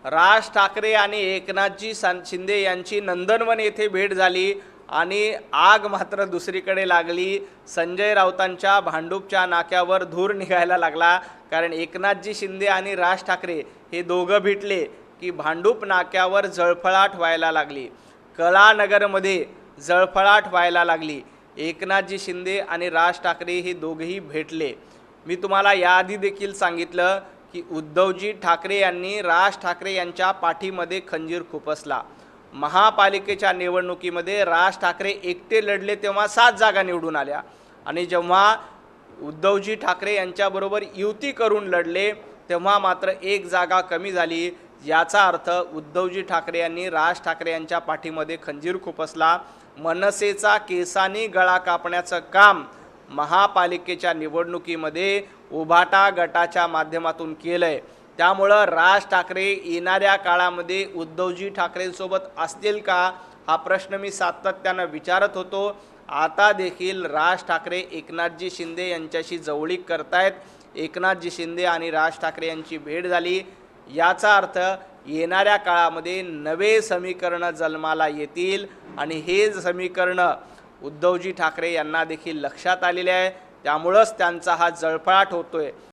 राज ठाकरे आणि एकनाथजी शिंदे यांची नंदनवन येथे भेट झाली आणि आग मात्र दुसरीकडे लागली। संजय राऊतांच्या भांडूपच्या नाक्यावर धूर निघायला लागला, कारण एकनाथजी शिंदे आणि राज ठाकरे हे दोघं भेटले की भांडूप नाक्यावर जळफळाट व्हायला लागली, कलानगरमध्ये जळफळाट व्हायला लागली। एकनाथजी शिंदे आणि राज ठाकरे हे दोघेही भेटले। मी तुम्हाला याआधी देखील सांगितलं की उद्धवजी ठाकरे यांनी राज ठाकरे यांच्या पाठीमध्ये खंजीर खुपसला। महापालिकेच्या निवडणुकीमध्ये राज ठाकरे एकटे लढले तेव्हा 7 जागा निवडून आल्या, आणि जेव्हा उद्धवजी ठाकरे यांच्याबरोबर युती करून लढले तेव्हा मात्र 1 जागा कमी झाली। याचा अर्थ उद्धवजी ठाकरे यांनी राज ठाकरे यांच्या पाठीमध्ये खंजीर खुपसला। मनसेचा केसानी गळा कापण्याचं काम महापालिकेच्या निवडणुकीमध्ये उभाटा गटाच्या माध्यमातून केलंय। त्यामुळं राज ठाकरे येणाऱ्या काळामध्ये उद्धवजी ठाकरेंसोबत असतील का, हा प्रश्न मी सातत्यानं विचारत होतो। आता देखील राज ठाकरे एकनाथजी शिंदे यांच्याशी जवळीक करतायत। एकनाथजी शिंदे आणि राज ठाकरे यांची भेट झाली, याचा अर्थ येणाऱ्या काळामध्ये नवे समीकरण जन्माला येतील, आणि हे समीकरण उद्धवजी ठाकरे यांना देखील लक्षात आलेले आहे। त्यामुळेच त्यांचा हा जळफळाट होतोय।